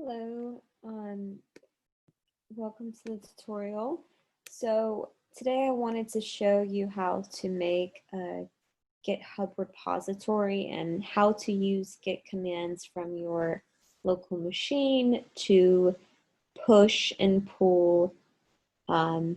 Hello, welcome to the tutorial. So today I wanted to show you how to make a GitHub repository and how to use Git commands from your local machine to push and pull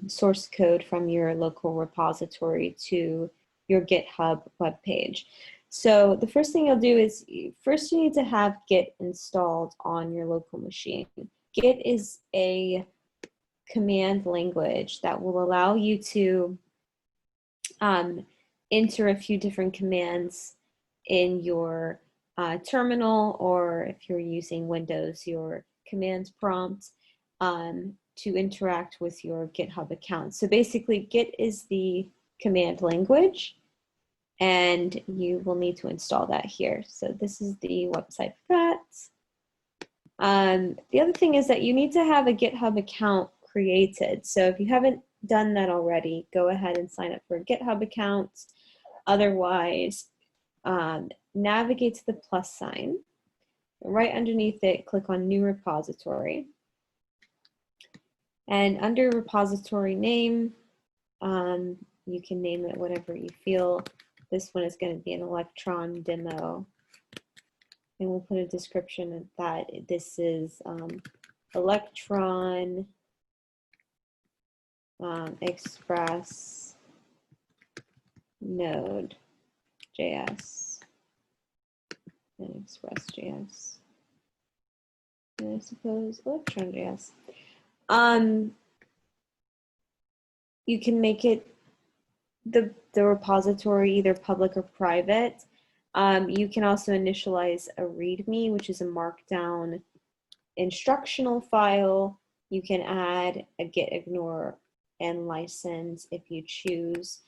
source code from your local repository to your GitHub webpage. So the first thing you'll do is first you need to have Git installed on your local machine. Git is a command language that will allow you to enter a few different commands in your terminal, or if you're using Windows, your command prompt to interact with your GitHub account. So basically, Git is the command language, and you will need to install that here. So this is the website for that. The other thing is that you need to have a GitHub account created. So if you haven't done that already, go ahead and sign up for a GitHub account. Otherwise, navigate to the plus sign. Right underneath it, click on New Repository. And under repository name, you can name it whatever you feel. This one is going to be an Electron demo. And we'll put a description of that. This is Electron express node.js and express.js. And I suppose Electron.js. You can make it the repository either public or private. You can also initialize a README, which is a markdown instructional file. You can add a git ignore and license if you choose.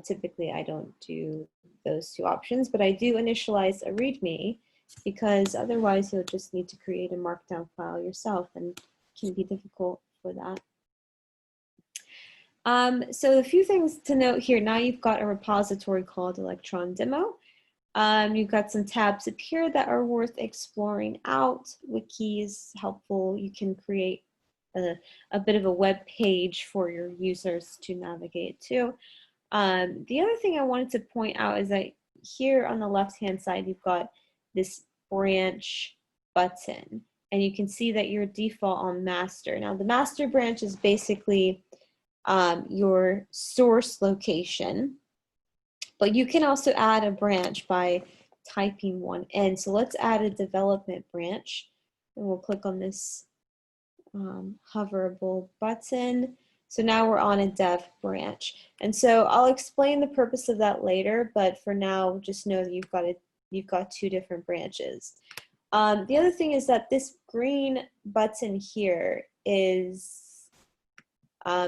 Typically, I don't do those two options, but I do initialize a README because otherwise you'll just need to create a markdown file yourself, and it can be difficult for that. So a few things to note here. Now you've got a repository called Electron Demo. You've got some tabs up here that are worth exploring out. Wiki is helpful. You can create a bit of a web page for your users to navigate to. The other thing I wanted to point out is that here on the left-hand side, you've got this branch button, and you can see that your default on master. Now the master branch is basically your source location, but you can also add a branch by typing one in. So let's add a development branch, and we'll click on this hoverable button. So now we're on a dev branch. And so I'll explain the purpose of that later, but for now, just know that you've got two different branches. The other thing is that this green button here is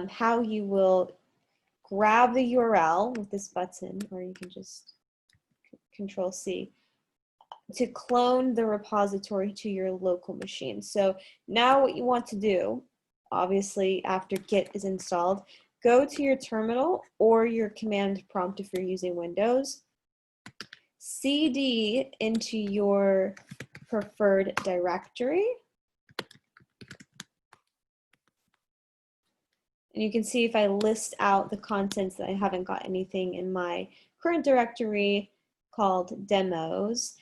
how you will grab the URL with this button, or you can just Control C to clone the repository to your local machine. So now what you want to do, obviously after Git is installed, go to your terminal or your command prompt if you're using Windows, cd into your preferred directory. And you can see if I list out the contents that I haven't got anything in my current directory called demos.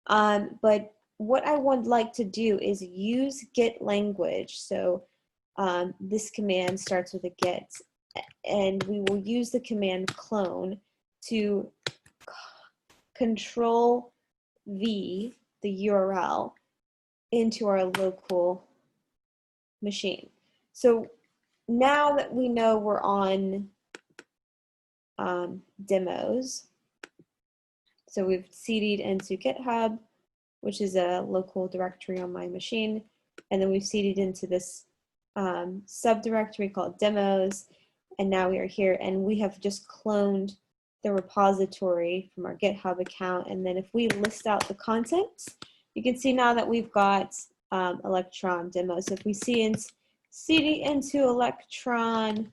But what I would like to do is use Git language. So this command starts with a Git, and we will use the command clone to Control V, the URL, into our local machine. So now that we know we're on demos, so we've cd'd into GitHub, which is a local directory on my machine, and then we've cd'd into this subdirectory called demos, and now we are here, and we have just cloned the repository from our GitHub account. And then if we list out the contents, you can see now that we've got Electron demo. So if we cd into Electron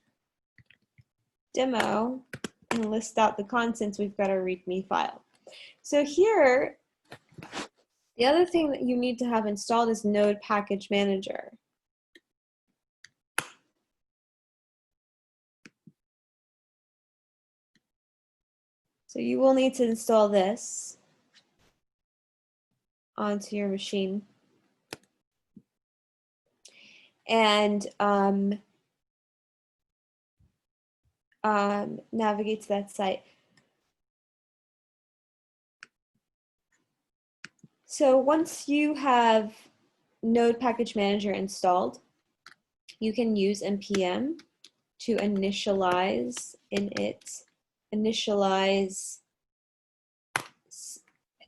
demo and list out the contents, we've got our README file. So here, The other thing that you need to have installed is Node Package Manager. So you will need to install this onto your machine. And navigate to that site. So once you have Node Package Manager installed, you can use npm to initialize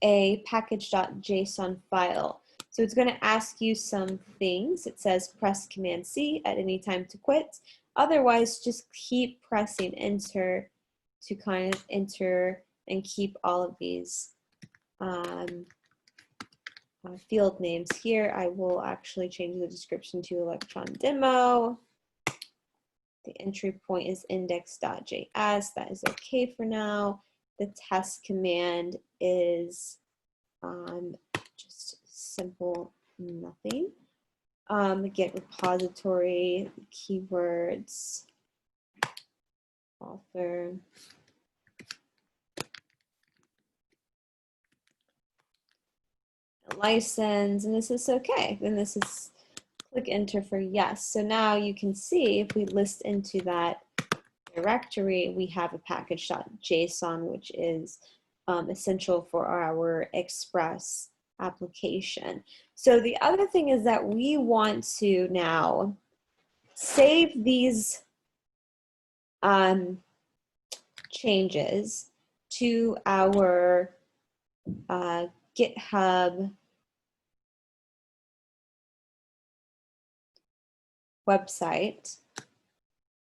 a package.json file. So it's going to ask you some things. It says press Command C at any time to quit. Otherwise, just keep pressing enter to kind of enter and keep all of these field names here. I will actually change the description to Electron demo. The entry point is index.js. That is okay for now. The test command is just simple nothing. Get repository, keywords, author. License, and this is okay. Then this is click enter for yes. So now you can see if we list into that directory, we have a package.json, which is essential for our Express application. So the other thing is that we want to now save these changes to our GitHub website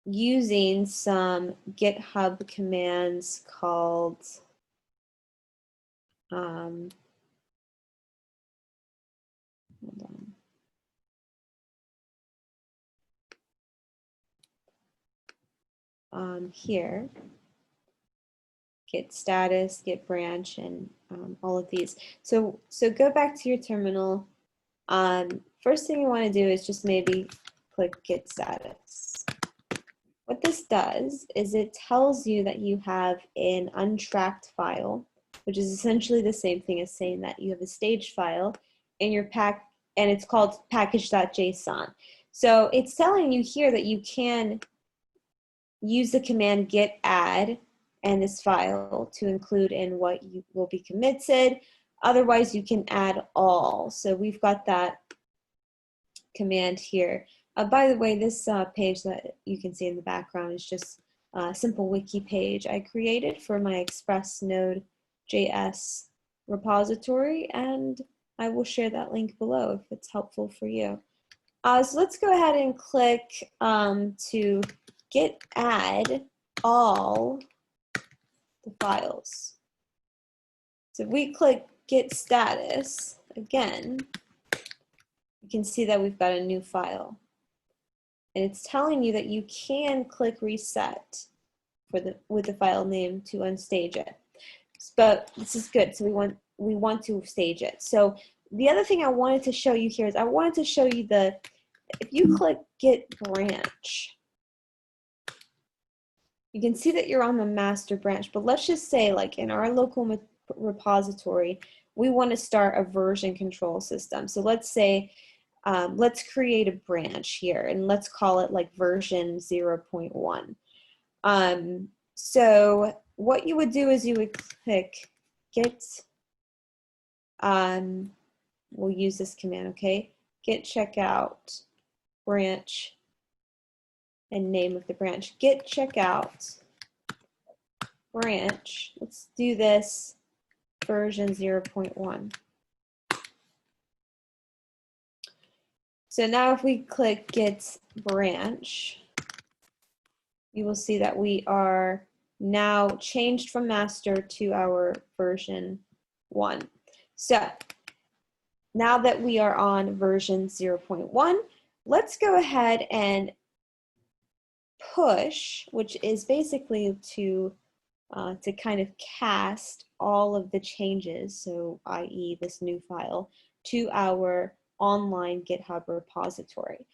using some GitHub commands called hold on. Here, git status, git branch, and all of these. So go back to your terminal. First thing you want to do is just maybe click git status. What this does is it tells you that you have an untracked file, which is essentially the same thing as saying that you have a staged file in your pack, and it's called package.json. So it's telling you here that you can use the command git add and this file to include in what you will be committed. Otherwise, you can add all. So we've got that command here. By the way, this page that you can see in the background is just a simple wiki page I created for my Express node.js repository, and I will share that link below if it's helpful for you. So let's go ahead and click to git add all the files. So if we click git status again, you can see that we've got a new file. And it's telling you that you can click reset with the file name to unstage it. But this is good, so we want to stage it. So the other thing I wanted to show you here is I wanted to show you if you click git branch, you can see that you're on the master branch, but let's just say like in our local repository, we want to start a version control system. So let's say, let's create a branch here and let's call it like version 0.1. So what you would do is you would click git, we'll use this command, okay? Git checkout branch and name of the branch. Git checkout branch. Let's do this version 0.1. So now if we click git branch, you will see that we are now changed from master to our version 1. So now that we are on version 0.1, let's go ahead and push, which is basically to to kind of cast all of the changes, so i.e. this new file, to our online GitHub repository.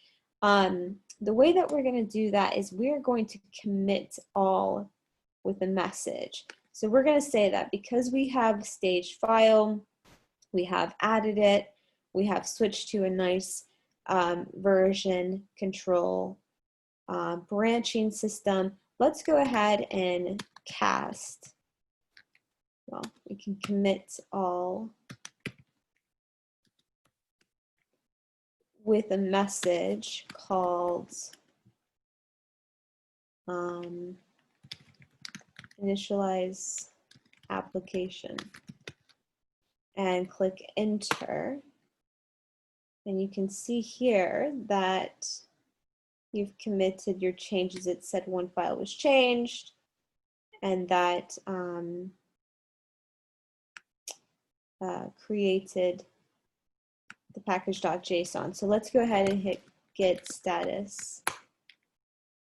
The way that we're going to do that is we're going to commit all with a message. So we're going to say that because we have staged file, we have added it, we have switched to a nice version control branching system, let's go ahead and cast. Well, we can commit all with a message called initialize application, and click enter. And you can see here that you've committed your changes. It said one file was changed, and that created the package.json. So let's go ahead and hit get status. It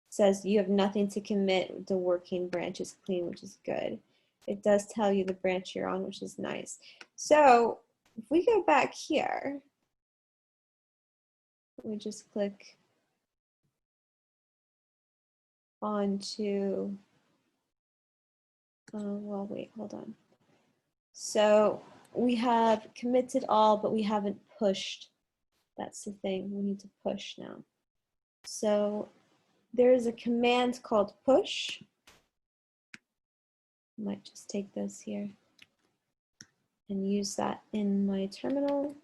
says you have nothing to commit, the working branch is clean, which is good. It does tell you the branch you're on, which is nice. So if we go back here, we just click onto, well, wait, hold on. So we have committed all, but we haven't pushed. That's the thing, we need to push now. So there's a command called push. I might just take this here and use that in my terminal.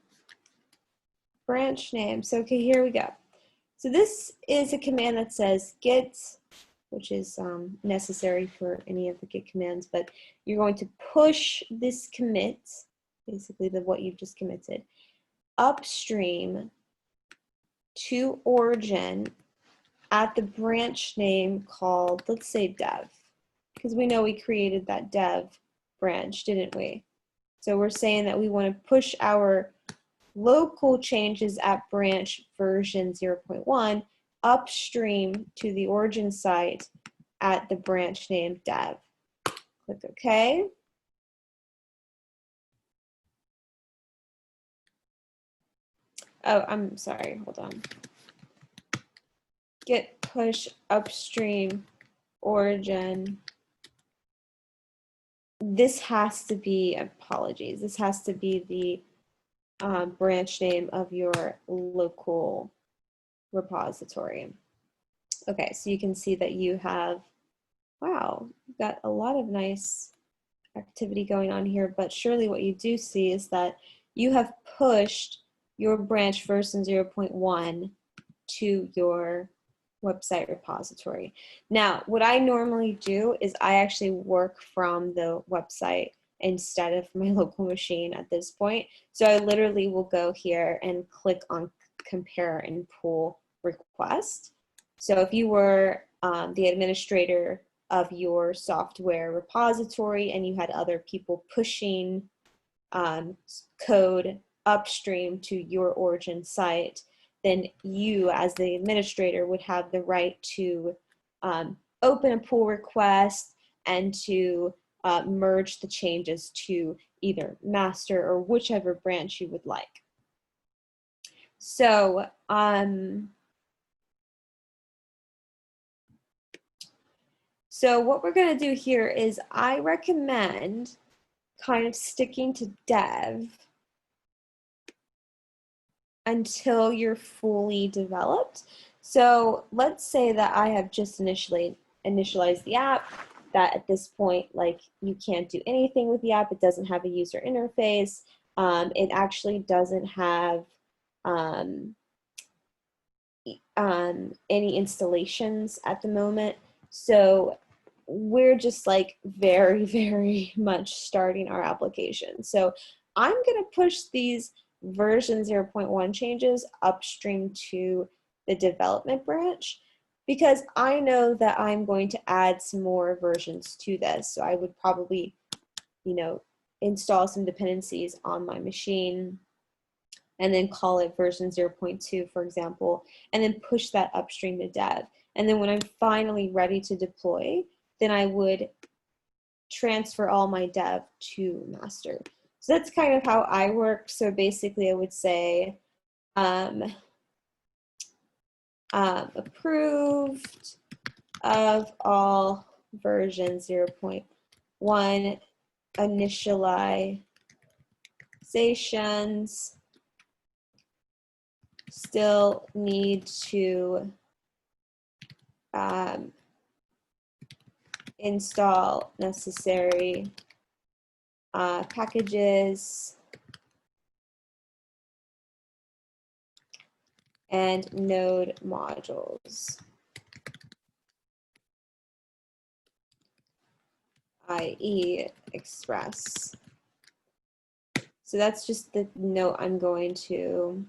Branch name, so okay, here we go. So this is a command that says git, which is necessary for any of the git commands, but you're going to push this commit, basically what you've just committed, upstream to origin at the branch name called, let's say dev, because we know we created that dev branch, didn't we? So we're saying that we want to push our local changes at branch version 0.1 upstream to the origin site at the branch name dev. Click OK. Oh, I'm sorry, hold on. Git push upstream origin. This has to be, apologies, this has to be the branch name of your local repository. Okay, so you can see that you have, wow, you've got a lot of nice activity going on here, but surely what you do see is that you have pushed your branch version 0.1 to your website repository. Now, what I normally do is I actually work from the website instead of my local machine at this point. So I literally will go here and click on compare and pull request. So if you were the administrator of your software repository and you had other people pushing code upstream to your origin site, then you as the administrator would have the right to open a pull request and to merge the changes to either master or whichever branch you would like. So so what we're going to do here is I recommend kind of sticking to dev until you're fully developed. So let's say that I have just initialized the app, that at this point, like, you can't do anything with the app. It doesn't have a user interface. It actually doesn't have any installations at the moment. So we're just like very, very much starting our application. So I'm going to push these version 0.1 changes upstream to the development branch because I know that I'm going to add some more versions to this. So I would probably, you know, install some dependencies on my machine and then call it version 0.2, for example, and then push that upstream to dev. And then when I'm finally ready to deploy, then I would transfer all my dev to master. So that's kind of how I work. So basically I would say approved of all version 0.1 initializations, still need to install necessary packages and node modules, i.e. express. So that's just the note I'm going to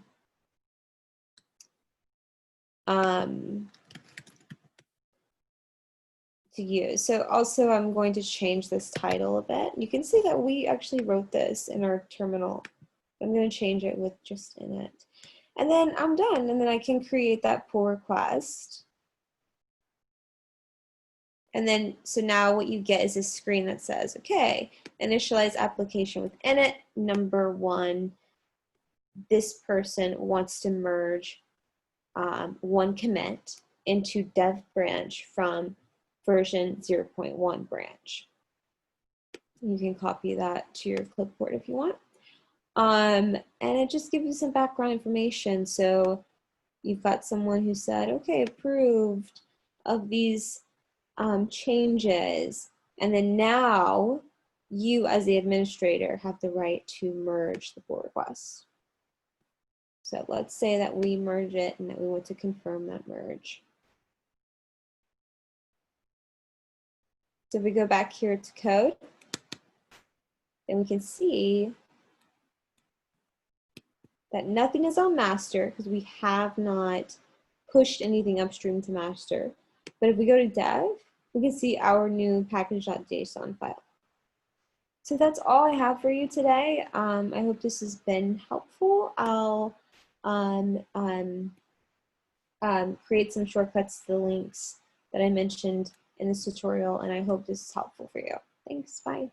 use. So also I'm going to change this title a bit. You can see that we actually wrote this in our terminal. I'm going to change it with just init. And then I'm done, and then I can create that pull request. And then, so now what you get is a screen that says, okay, initialize application with init, number 1, this person wants to merge one commit into dev branch from version 0.1 branch. You can copy that to your clipboard if you want. And it just gives you some background information. So you've got someone who said, okay, approved of these changes. And then now you as the administrator have the right to merge the pull request. So let's say that we merge it and that we want to confirm that merge. So if we go back here to code, then we can see that nothing is on master because we have not pushed anything upstream to master. But if we go to dev, we can see our new package.json file. So that's all I have for you today. I hope this has been helpful. I'll create some shortcuts to the links that I mentioned in this tutorial, and I hope this is helpful for you. Thanks, bye.